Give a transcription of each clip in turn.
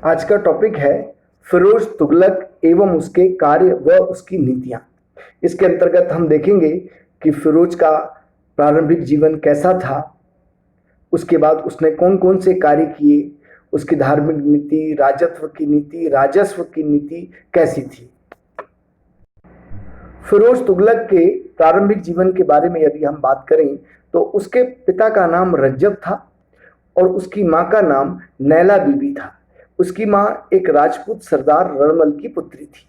आज का टॉपिक है फिरोज तुगलक एवं उसके कार्य व उसकी नीतियां। इसके अंतर्गत हम देखेंगे कि फिरोज का प्रारंभिक जीवन कैसा था, उसके बाद उसने कौन कौन से कार्य किए, उसकी धार्मिक नीति, राजस्व की नीति कैसी थी। फिरोज तुगलक के प्रारंभिक जीवन के बारे में यदि हम बात करें तो उसके पिता का नाम रज्जब था और उसकी मां का नाम नैला बीबी था। उसकी मां एक राजपूत सरदार रणमल की पुत्री थी।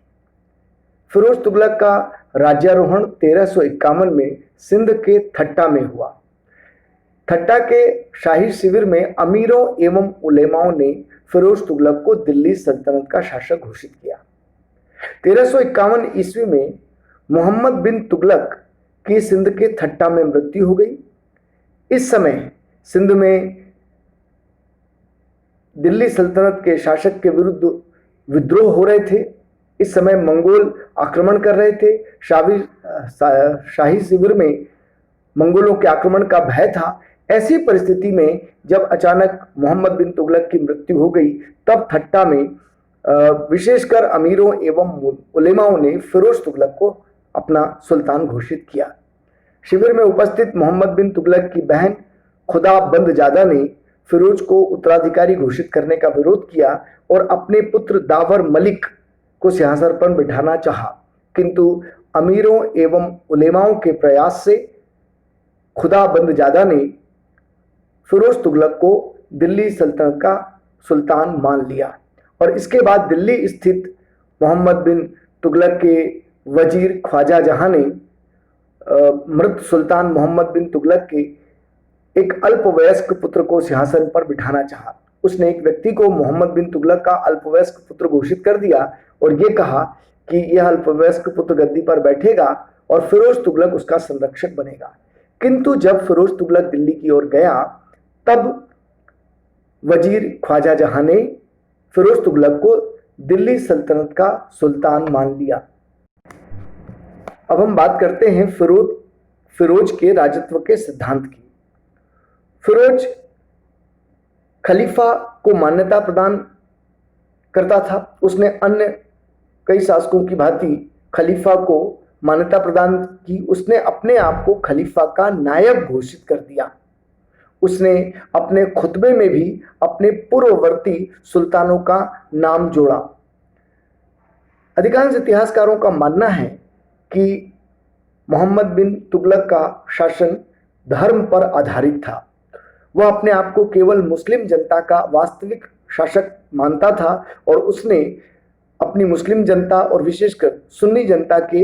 फिरोज तुगलक का राज्यारोहण 1351 में सिंध के ठट्टा में हुआ। ठट्टा के शाही शिविर में अमीरों एवं उलेमाओं ने फिरोज तुगलक को दिल्ली सल्तनत का शासक घोषित किया। 1351 ईस्वी में मोहम्मद बिन तुगलक की सिंध के ठट्टा में मृत्यु हो गई। इस समय सिंध में दिल्ली सल्तनत के शासक के विरुद्ध विद्रोह हो रहे थे। इस समय मंगोल आक्रमण कर रहे थे। शाही शिविर में मंगोलों के आक्रमण का भय था। ऐसी परिस्थिति में जब अचानक मोहम्मद बिन तुगलक की मृत्यु हो गई, तब ठट्टा में विशेषकर अमीरों एवं उलेमाओं ने फिरोज तुगलक को अपना सुल्तान घोषित किया। शिविर में उपस्थित मोहम्मद बिन तुगलक की बहन खुदा बंदजादा ने फिरोज को उत्तराधिकारी घोषित करने का विरोध किया और अपने पुत्र दावर मलिक को सिंहासन पर बिठाना चाहा, किंतु अमीरों एवं उलेमाओं के प्रयास से खुदा बंदजादा ने फिरोज तुगलक को दिल्ली सल्तनत का सुल्तान मान लिया और इसके बाद दिल्ली स्थित मोहम्मद बिन तुगलक के वजीर ख्वाजा जहां ने मृत सुल्तान मोहम्मद बिन तुगलक के एक अल्पवयस्क पुत्र को सिंहासन पर बिठाना चाहा। उसने एक व्यक्ति को मोहम्मद बिन तुगलक का अल्पवयस्क पुत्र घोषित कर दिया और ये कहा कि यह अल्पवयस्क पुत्र गद्दी पर बैठेगा और फिरोज तुगलक उसका संरक्षक बनेगा। किंतु जब फिरोज तुगलक दिल्ली की ओर गया, तब वजीर ख्वाजा जहां ने फिरोज तुगलक को दिल्ली सल्तनत का सुल्तान मान लिया। अब हम बात करते हैं फिरोज के राजत्व के सिद्धांत की। फिरोज खलीफा को मान्यता प्रदान करता था। उसने अन्य कई शासकों की भांति खलीफा को मान्यता प्रदान की। उसने अपने आप को खलीफा का नायब घोषित कर दिया। उसने अपने खुतबे में भी अपने पूर्ववर्ती सुल्तानों का नाम जोड़ा। अधिकांश इतिहासकारों का मानना है कि मोहम्मद बिन तुगलक का शासन धर्म पर आधारित था। वह अपने आप को केवल मुस्लिम जनता का वास्तविक शासक मानता था और उसने अपनी मुस्लिम जनता और विशेषकर सुन्नी जनता के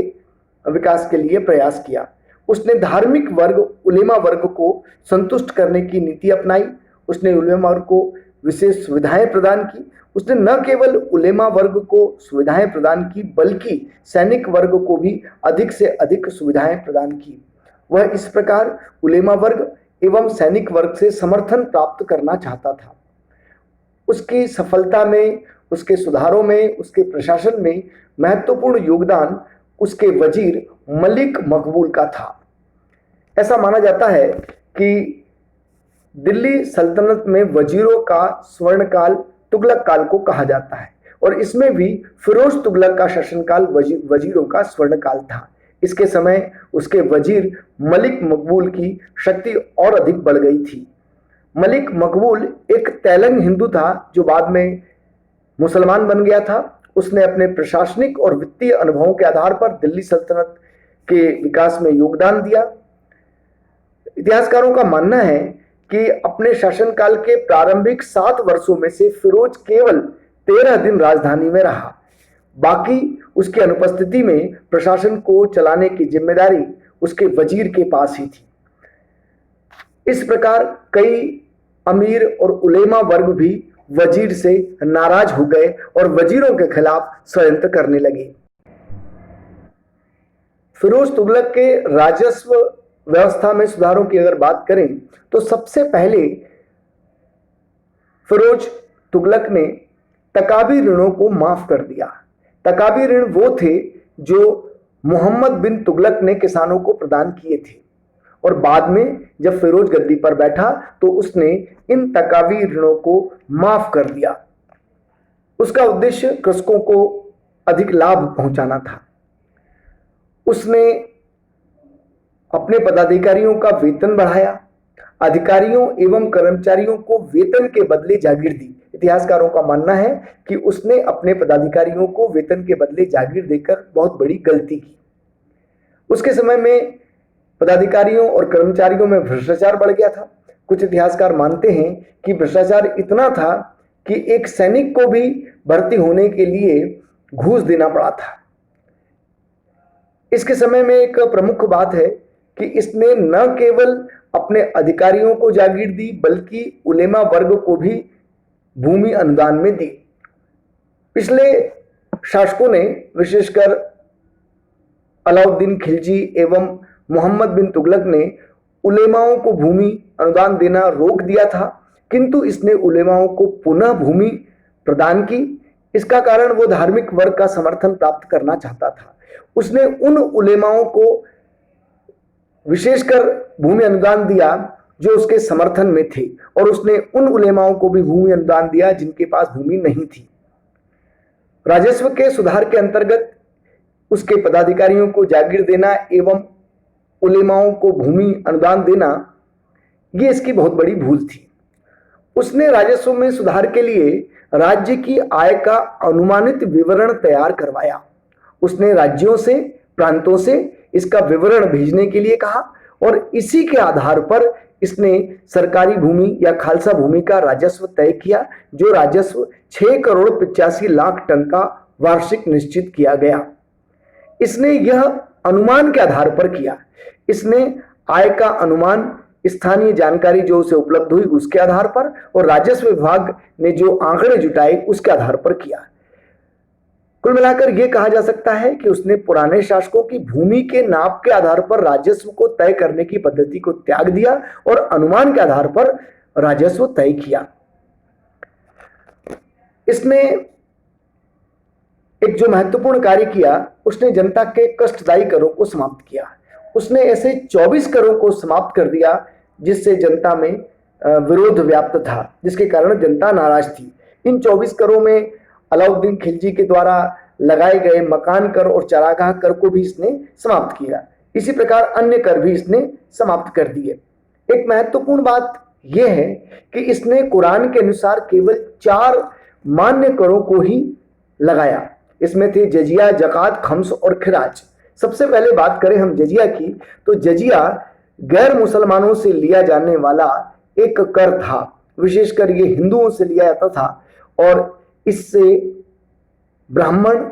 विकास के लिए प्रयास किया। उसने धार्मिक वर्ग, उलेमा वर्ग को संतुष्ट करने की नीति अपनाई। उसने उलेमा वर्ग को विशेष सुविधाएं प्रदान की। उसने न केवल उलेमा वर्ग को सुविधाएं प्रदान की, बल्कि सैनिक वर्ग को भी अधिक से अधिक सुविधाएं प्रदान की। वह इस प्रकार उलेमा वर्ग एवं सैनिक वर्ग से समर्थन प्राप्त करना चाहता था। उसकी सफलता में, उसके सुधारों में, उसके प्रशासन में महत्वपूर्ण योगदान उसके वजीर मलिक मकबूल का था। ऐसा माना जाता है कि दिल्ली सल्तनत में वजीरों का स्वर्णकाल तुगलक काल को कहा जाता है और इसमें भी फिरोज तुगलक का शासनकाल वजीरों का स्वर्णकाल था। इसके समय उसके वजीर मलिक मकबूल की शक्ति और अधिक बढ़ गई थी। मलिक मकबूल एक तेलंग हिंदू था जो बाद में मुसलमान बन गया था। उसने अपने प्रशासनिक और वित्तीय अनुभवों के आधार पर दिल्ली सल्तनत के विकास में योगदान दिया। इतिहासकारों का मानना है कि अपने शासनकाल के प्रारंभिक 7 वर्षों में से फिरोज केवल 13 दिन राजधानी में रहा। बाकी उसकी अनुपस्थिति में प्रशासन को चलाने की जिम्मेदारी उसके वजीर के पास ही थी। इस प्रकार कई अमीर और उलेमा वर्ग भी वजीर से नाराज हो गए और वजीरों के खिलाफ षड्यंत्र करने लगे। फिरोज तुगलक के राजस्व व्यवस्था में सुधारों की अगर बात करें तो सबसे पहले फिरोज तुगलक ने तकाबी ऋणों को माफ कर दिया। तकाबी ऋण वो थे जो मोहम्मद बिन तुगलक ने किसानों को प्रदान किए थे और बाद में जब फिरोज गद्दी पर बैठा तो उसने इन तकावी ऋणों को माफ कर दिया। उसका उद्देश्य कृषकों को अधिक लाभ पहुंचाना था। उसने अपने पदाधिकारियों का वेतन बढ़ाया, अधिकारियों एवं कर्मचारियों को वेतन के बदले जागीर दी। इतिहासकारों का मानना है कि उसने अपने पदाधिकारियों को वेतन के बदले जागीर देकर बहुत बड़ी गलती की। उसके समय में पदाधिकारियों और कर्मचारियों में भ्रष्टाचार बढ़ गया था। कुछ इतिहासकार मानते हैं कि भ्रष्टाचार इतना था कि एक सैनिक को भी भर्ती होने के लिए घूस देना पड़ा था। इसके समय में एक प्रमुख बात है कि इसने न केवल अपने अधिकारियों को जागीर दी बल्कि उलेमा वर्ग को भी भूमि अनुदान में दी। पिछले शासकों ने, विशेषकर अलाउद्दीन खिलजी एवं मोहम्मद बिन तुगलक ने उलेमाओं को भूमि अनुदान देना रोक दिया था, किंतु इसने उलेमाओं को पुनः भूमि प्रदान की। इसका कारण वो धार्मिक वर्ग का समर्थन प्राप्त करना चाहता था। उसने उन उलेमाओं को विशेषकर भूमि अनुदान दिया जो उसके समर्थन में थे, और उसने उन उलेमाओं को भी भूमि अनुदान दिया जिनके पास भूमि नहीं थी। राजस्व के सुधार के अंतर्गत उसके पदाधिकारियों को जागीर देना एवं उलेमाओं को भूमि अनुदान देना, ये इसकी बहुत बड़ी भूल थी। उसने राजस्व में सुधार के लिए राज्य की आय का अनुमानित विवरण तैयार करवाया। उसने राज्यों से, प्रांतों से इसका विवरण भेजने के लिए कहा, और इसी के आधार पर इसने सरकारी भूमि या खालसा भूमि का राजस्व तय किया, जो राजस्व 6,85,00,000 टन का वार्षिक निश्चित किया गया। इसने यह अनुमान के आधार पर किया। इसने आय का अनुमान स्थानीय जानकारी जो उसे उपलब्ध हुई उसके आधार पर, और राजस्व विभाग ने जो आंकड़े जुटाए उसके आधार पर किया। कुल मिलाकर यह कहा जा सकता है कि उसने पुराने शासकों की भूमि के नाप के आधार पर राजस्व को तय करने की पद्धति को त्याग दिया और अनुमान के आधार पर राजस्व तय किया। इसने एक जो महत्वपूर्ण कार्य किया, उसने जनता के कष्टदायी करों को समाप्त किया। उसने ऐसे 24 करों को समाप्त कर दिया जिससे जनता में विरोध व्याप्त था, जिसके कारण जनता नाराज थी। इन 24 करों में अलाउद्दीन खिलजी के द्वारा लगाए गए मकान कर और चरागाह कर को भी इसने समाप्त किया। इसी प्रकार अन्य कर भी इसने समाप्त कर दिए। एक महत्वपूर्ण बात यह है कि इसने कुरान के अनुसार केवल 4 मान्य करों को ही लगाया। इसमें थे जजिया, जकात, खम्स और खिराज। सबसे पहले बात करें हम जजिया की, तो जजिया गैर मुसलमानों से लिया जाने वाला एक कर था। विशेषकर ये हिंदुओं से लिया जाता था, और इससे ब्राह्मण,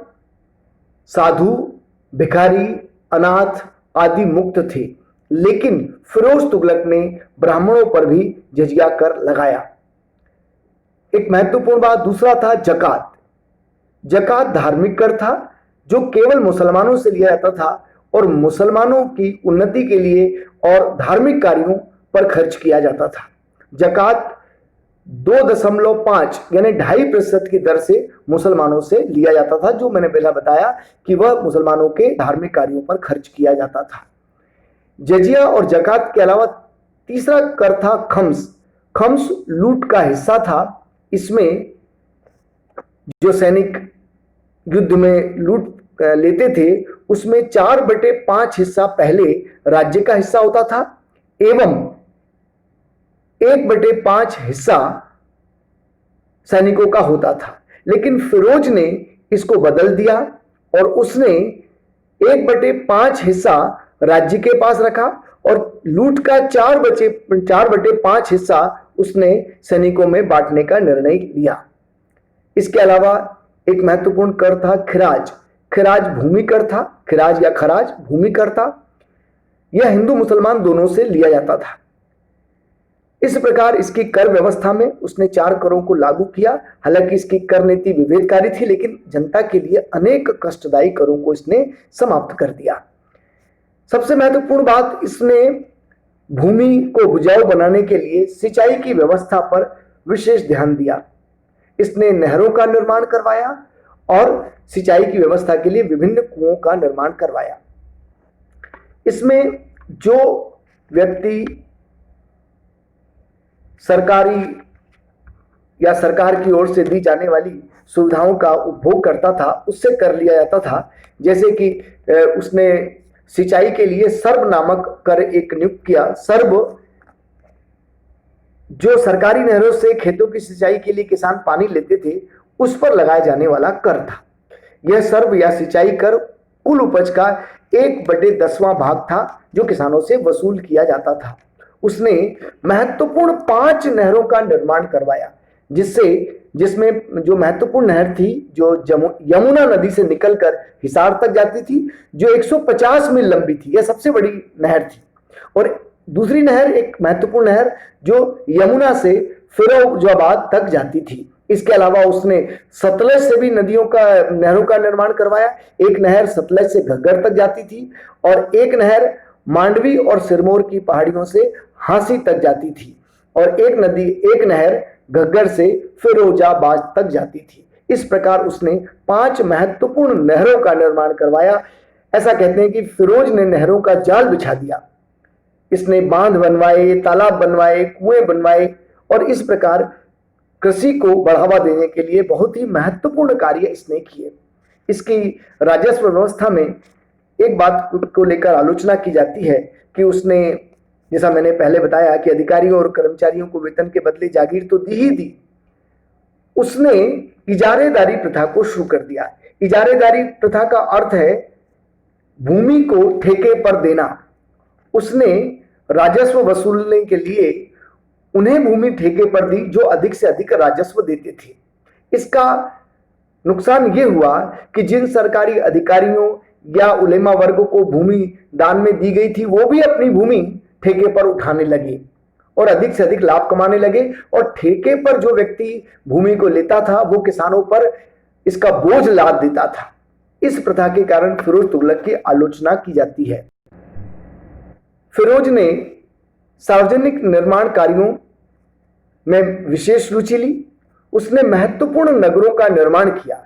साधु, भिखारी, अनाथ आदि मुक्त थे। लेकिन फिरोज तुगलक ने ब्राह्मणों पर भी जजिया कर लगाया। एक महत्वपूर्ण बात दूसरा था जकात। जकात धार्मिक कर था जो केवल मुसलमानों से लिया जाता था और मुसलमानों की उन्नति के लिए और धार्मिक कार्यों पर खर्च किया जाता था। जकात 2.5 यानी 2.5% की दर से मुसलमानों से लिया जाता था, जो मैंने पहले बताया कि वह मुसलमानों के धार्मिक कार्यों पर खर्च किया जाता था। जजिया और जकात के अलावा तीसरा कर था खम्स। खम्स लूट का हिस्सा था। इसमें जो सैनिक युद्ध में लूट लेते थे उसमें 4/5 हिस्सा पहले राज्य का हिस्सा होता था एवं 1/5 हिस्सा सैनिकों का होता था। लेकिन फिरोज ने इसको बदल दिया और उसने 1/5 हिस्सा राज्य के पास रखा और लूट का 4/5 हिस्सा उसने सैनिकों में बांटने का निर्णय लिया। इसके अलावा एक महत्वपूर्ण कर था खिराज। खिराज भूमि कर था। खिराज या खराज भूमि कर था। यह हिंदू मुसलमान दोनों से लिया जाता था। इस प्रकार इसकी कर व्यवस्था में उसने 4 करों को लागू किया। हालांकि इसकी कर नीति विभेदकारी थी, लेकिन जनता के लिए अनेक कष्टदायी करों को इसने समाप्त कर दिया। सबसे महत्वपूर्ण बात, इसने भूमि को उपजाऊ बनाने के लिए सिंचाई की व्यवस्था पर विशेष ध्यान दिया। इसने नहरों का निर्माण करवाया और सिंचाई की व्यवस्था के लिए विभिन्न कुओं का निर्माण करवाया। इसमें जो व्यक्ति सरकारी या सरकार की ओर से दी जाने वाली सुविधाओं का उपभोग करता था उससे कर लिया जाता था। जैसे कि उसने सिंचाई के लिए सर्व नामक कर एक नियुक्त किया। सर्व जो सरकारी नहरों से खेतों की सिंचाई के लिए किसान पानी लेते थे उस पर लगाए जाने वाला कर था। यह सर्व या सिंचाई कर कुल उपज का 1/10वां भाग था जो किसानों से वसूल किया जाता था। उसने महत्वपूर्ण 5 नहरों का निर्माण करवाया, जिसमें जो महत्वपूर्ण नहर थी जो यमुना नदी से निकलकर हिसार तक जाती थी, जो 150 मील लंबी थी, यह सबसे बड़ी नहर थी। और दूसरी नहर, एक महत्वपूर्ण नहर जो यमुना से फिरोजाबाद तक जाती थी। इसके अलावा उसने सतलज से भी नहरों का निर्माण करवाया। एक नहर सतलज से घग्गर तक जाती थी और एक नहर मांडवी और सिरमौर की पहाड़ियों से हांसी तक जाती थी और एक नहर घग्गर से फिरोजाबाद तक जाती थी। इस प्रकार उसने 5 महत्वपूर्ण नहरों का निर्माण करवाया। ऐसा कहते हैं कि फिरोज ने नहरों का जाल बिछा दिया। इसने बांध बनवाए, तालाब बनवाए, कुएं बनवाए और इस प्रकार कृषि को बढ़ावा देने के लिए बहुत ही महत्वपूर्ण कार्य इसने किए। इसकी राजस्व व्यवस्था में एक बात को लेकर आलोचना की जाती है कि उसने, जैसा मैंने पहले बताया कि अधिकारियों और कर्मचारियों को वेतन के बदले जागीर तो दी ही दी, उसने इजारेदारी प्रथा को शुरू कर दिया। इजारेदारी प्रथा का अर्थ है भूमि को ठेके पर देना। उसने राजस्व वसूलने के लिए उन्हें भूमि ठेके पर दी जो अधिक से अधिक राजस्व देते थे। इसका नुकसान यह हुआ कि जिन सरकारी अधिकारियों या उलेमा वर्ग को भूमि दान में दी गई थी वो भी अपनी भूमि ठेके पर उठाने लगे और अधिक से अधिक लाभ कमाने लगे और ठेके पर जो व्यक्ति भूमि को लेता था वो किसानों पर इसका बोझ लाद देता था। इस प्रथा के कारण फिरोज तुगलक की आलोचना की जाती है। फिरोज ने सार्वजनिक निर्माण कार्यों में विशेष रुचि ली। उसने महत्वपूर्ण नगरों का निर्माण किया।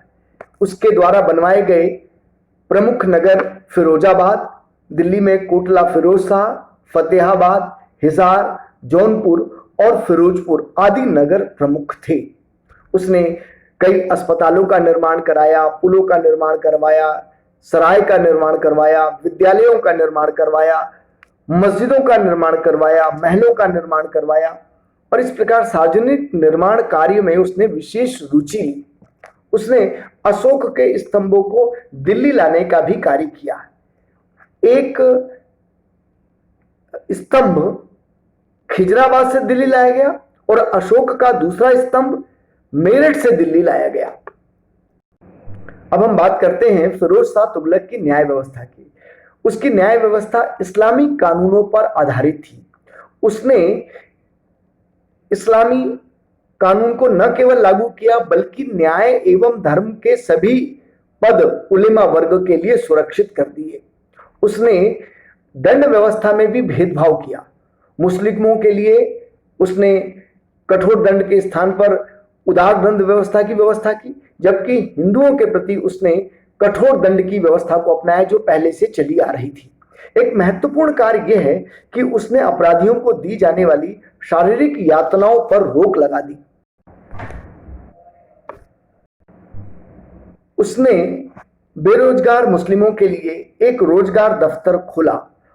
उसके द्वारा बनवाए गए प्रमुख नगर फिरोजाबाद, दिल्ली में कोटला फिरोज शाह, फतेहाबाद, हिसार, जौनपुर और फिरोजपुर आदि नगर प्रमुख थे। उसने कई अस्पतालों का निर्माण कराया, पुलों का निर्माण करवाया, सराय का निर्माण करवाया, विद्यालयों का निर्माण करवाया, मस्जिदों का निर्माण करवाया, महलों का निर्माण करवाया और इस प्रकार सार्वजनिक निर्माण कार्य में उसने विशेष रुचि ली। उसने अशोक के स्तंभों को दिल्ली लाने का भी कार्य किया। एक स्तंभ खिजराबाद से दिल्ली लाया गया और अशोक का दूसरा स्तंभ मेरठ से दिल्ली लाया गया। अब हम बात करते हैं फिरोज शाह तुगलक की न्याय व्यवस्था की। उसकी न्याय व्यवस्था इस्लामी कानूनों पर आधारित थी। उसने इस्लामी कानून को न केवल लागू किया बल्कि न्याय एवं धर्म के सभी पद उलेमा वर्ग के लिए सुरक्षित कर दिए। उसने दंड व्यवस्था में भी भेदभाव किया। मुस्लिमों के लिए उसने कठोर दंड के स्थान पर उदार दंड व्यवस्था की, जबकि हिंदुओं के प्रति उसने कठोर दंड की व्यवस्था को अपनाया जो पहले से चली आ रही थी। एक महत्वपूर्ण कार्य यह है कि उसने अपराधियों को दी जाने वाली शारीरिक यातनाओं पर रोक लगा दी। उसने बेरोजगार मुस्लिमों के लिए एक रोजगार दफ्तर खोला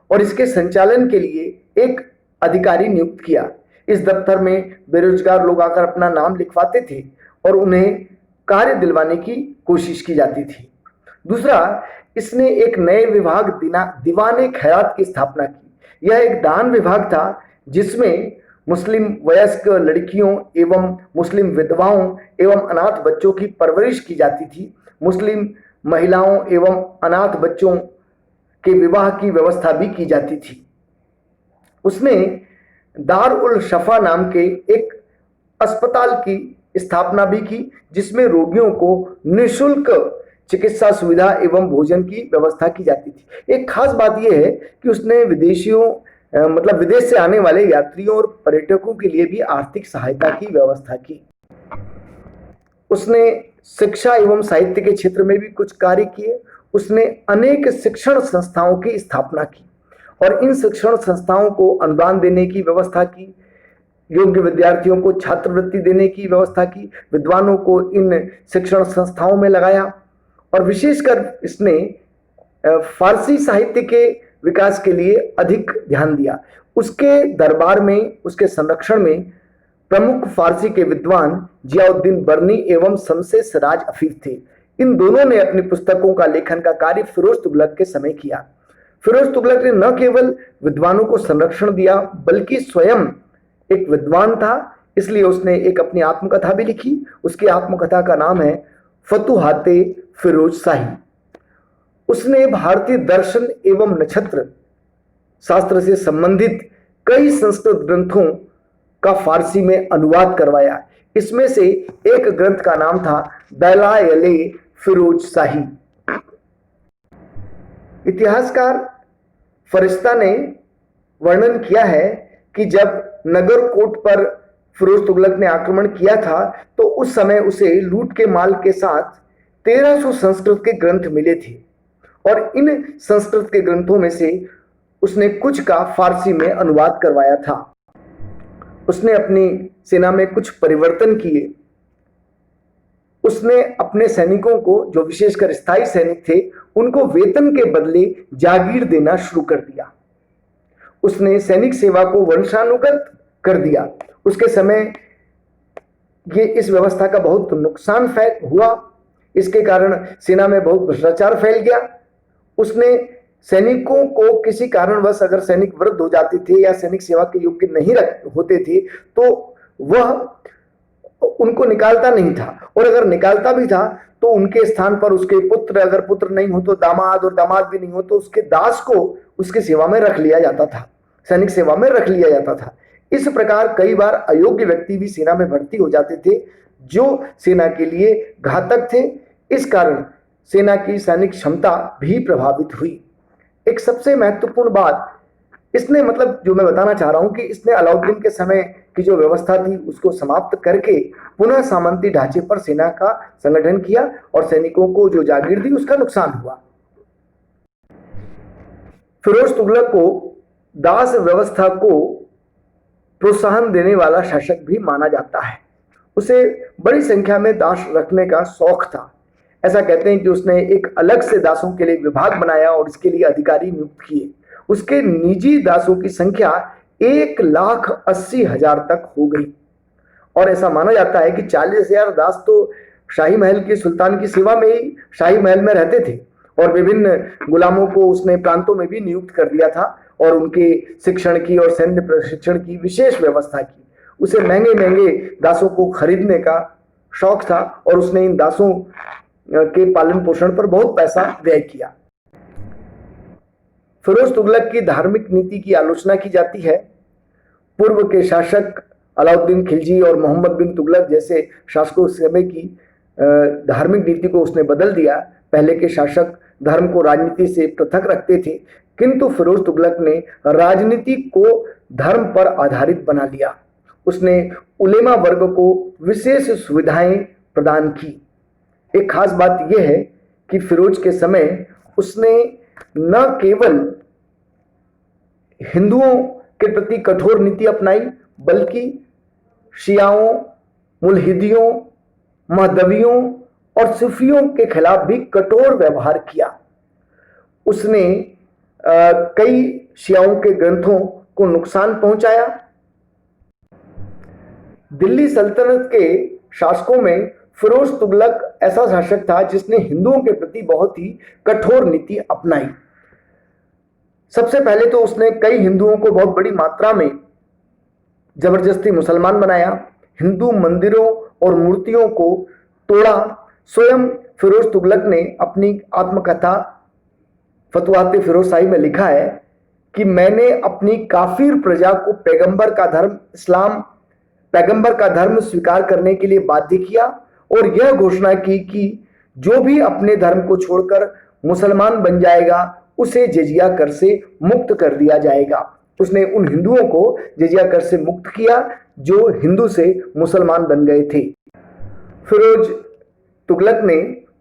और इसके संचालन के लिए एक अधिकारी नियुक्त किया। इस दफ्तर में बेरोजगार लोग आकर अपना नाम लिखवाते थे और उन्हें कार्य दिलवाने की कोशिश की जाती थी। दूसरा, इसने एक नए विभाग दीवाने खैरात की स्थापना की। यह एक दान विभाग था जिसमें मुस्लिम वयस्क लड़कियों एवं मुस्लिम विधवाओं एवं अनाथ बच्चों की परवरिश की जाती थी। मुस्लिम महिलाओं एवं अनाथ बच्चों के विवाह की व्यवस्था भी की जाती थी। उसने दार उल शफा नाम के एक अस्पताल की स्थापना भी की जिसमें रोगियों को निःशुल्क चिकित्सा सुविधा एवं भोजन की व्यवस्था की जाती थी। एक खास बात यह है कि उसने विदेश से आने वाले यात्रियों और पर्यटकों के लिए भी आर्थिक सहायता की व्यवस्था की। उसने शिक्षा एवं साहित्य के क्षेत्र में भी कुछ कार्य किए। उसने अनेक शिक्षण संस्थाओं की स्थापना की और इन शिक्षण संस्थाओं को अनुदान देने की व्यवस्था की। योग्य विद्यार्थियों को छात्रवृत्ति देने की व्यवस्था की, विद्वानों को इन शिक्षण संस्थाओं में लगाया और विशेषकर इसने फारसी साहित्य के विकास के लिए अधिक ध्यान दिया। उसके दरबार में, उसके संरक्षण में प्रमुख फारसी के विद्वान जियाउद्दीन बर्नी एवं शमसे सिराज अफीफ थे। इन दोनों ने अपनी पुस्तकों का लेखन का कार्य फिरोज तुगलक के समय किया। फिरोज तुगलक ने न केवल विद्वानों को संरक्षण दिया बल्कि स्वयं एक विद्वान था, इसलिए उसने एक अपनी आत्मकथा भी लिखी। उसकी आत्मकथा का नाम है फतुहाते फिरोज शाही। उसने भारतीय दर्शन एवं नक्षत्र शास्त्र से संबंधित कई संस्कृत ग्रंथों का फारसी में अनुवाद करवाया। इसमें से एक ग्रंथ का नाम था दलाइल फिरोज शाही। इतिहासकार फरिश्ता ने वर्णन किया है कि जब नगरकोट पर फिरोज तुगलक ने आक्रमण किया था तो उस समय उसे लूट के माल के साथ 1300 संस्कृत के ग्रंथ मिले थे और इन संस्कृत के ग्रंथों में से उसने कुछ का फारसी में अनुवाद करवाया था। उसने अपनी सेना में कुछ परिवर्तन किए। उसने अपने सैनिकों को, जो विशेषकर स्थायी सैनिक थे, उनको वेतन के बदले जागीर देना शुरू कर दिया। उसने सैनिक सेवा को वंशानुगत कर दिया। उसके समय ये इस व्यवस्था का बहुत नुकसान हुआ। इसके कारण सेना में बहुत भ्रष्टाचार फैल गया। उसने सैनिकों को किसी कारणवश अगर सैनिक वृद्ध हो जाते थे या सैनिक सेवा के योग्य नहीं होते थे तो वह उनको निकालता नहीं था, और अगर निकालता भी था तो उनके स्थान पर उसके पुत्र, अगर पुत्र नहीं हो तो दामाद, और दामाद भी नहीं हो तो उसके दास को उसकी सेवा में रख लिया जाता था, सैनिक सेवा में रख लिया जाता था। इस प्रकार कई बार अयोग्य व्यक्ति भी सेना में भर्ती हो जाते थे जो सेना के लिए घातक थे। इस कारण सेना की सैनिक क्षमता भी प्रभावित हुई। एक सबसे महत्वपूर्ण बात इसने, मतलब जो मैं बताना चाह रहा हूं कि इसने अलाउद्दीन के समय की जो व्यवस्था थी उसको समाप्त करके पुनः सामंती ढांचे पर सेना का संगठन किया और सैनिकों को जो जागीर दी उसका नुकसान हुआ। फिरोज तुगलक को दास व्यवस्था को प्रोत्साहन देने वाला शासक भी माना जाता है। उसे बड़ी संख्या में दास रखने का शौक था। ऐसा कहते हैं कि उसने एक अलग से दासों के लिए विभाग बनाया और इसके लिए अधिकारी नियुक्त किए। उसके निजी दासों की संख्या 1,80,000 तक हो गई और ऐसा माना जाता है कि 40,000 दास तो शाही महल के सुल्तान की सेवा में ही शाही महल में रहते थे और विभिन्न गुलामों को उसने प्रांतों में भी नियुक्त कर दिया था और उनके शिक्षण की और सैन्य प्रशिक्षण की विशेष व्यवस्था की। उसे महंगे महंगे दासों को खरीदने का शौक था और उसने इन दासों के पालन पोषण पर बहुत पैसा व्यय किया। फिरोज तुगलक की धार्मिक नीति की आलोचना की जाती है। पूर्व के शासक अलाउद्दीन खिलजी और मोहम्मद बिन तुगलक जैसे शासकों समय की धार्मिक नीति को उसने बदल दिया। पहले के शासक धर्म को राजनीति से पृथक रखते थे, किंतु फिरोज तुगलक ने राजनीति को धर्म पर आधारित बना लिया। उसने उलेमा वर्ग को विशेष सुविधाएं प्रदान की। एक खास बात यह है कि फिरोज के समय उसने न केवल हिंदुओं के प्रति कठोर नीति अपनाई बल्कि शियाओं, मुल्हिदियों, महदवियों और सूफियों के खिलाफ भी कठोर व्यवहार किया। उसने कई शियाओं के ग्रंथों को नुकसान पहुंचाया। दिल्ली सल्तनत के शासकों में फिरोज तुगलक ऐसा शासक था जिसने हिंदुओं के प्रति बहुत ही कठोर नीति अपनाई। सबसे पहले तो उसने कई हिंदुओं को बहुत बड़ी मात्रा में जबरदस्ती मुसलमान बनाया। हिंदू मंदिरों और मूर्तियों को तोड़ा। स्वयं फिरोज तुगलक ने अपनी आत्मकथा फतुहाते फिरोज शाही में लिखा है कि मैंने अपनी काफिर प्रजा को पैगंबर का धर्म स्वीकार करने के लिए बाध्य किया और यह घोषणा की कि जो भी अपने धर्म को छोड़कर मुसलमान बन जाएगा उसे जजिया कर से मुक्त कर दिया जाएगा। उसने उन हिंदुओं को जजिया कर से मुक्त किया जो हिंदू से मुसलमान बन गए थे। फिरोज तुगलक ने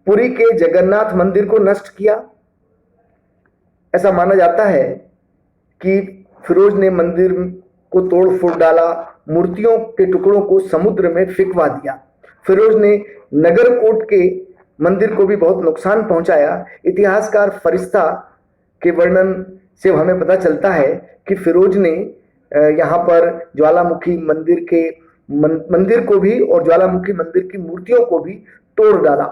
पुरी के जगन्नाथ मंदिर को नष्ट किया। ऐसा माना जाता है कि फिरोज ने मंदिर को तोड़ फोड़ डाला मूर्तियों के टुकड़ों को समुद्र में फेंकवा दिया। फिरोज ने नगरकोट के मंदिर को भी बहुत नुकसान पहुंचाया। इतिहासकार फरिश्ता के वर्णन से हमें पता चलता है कि फिरोज ने यहाँ पर ज्वालामुखी मंदिर को भी और ज्वालामुखी मंदिर की मूर्तियों को भी तोड़ डाला।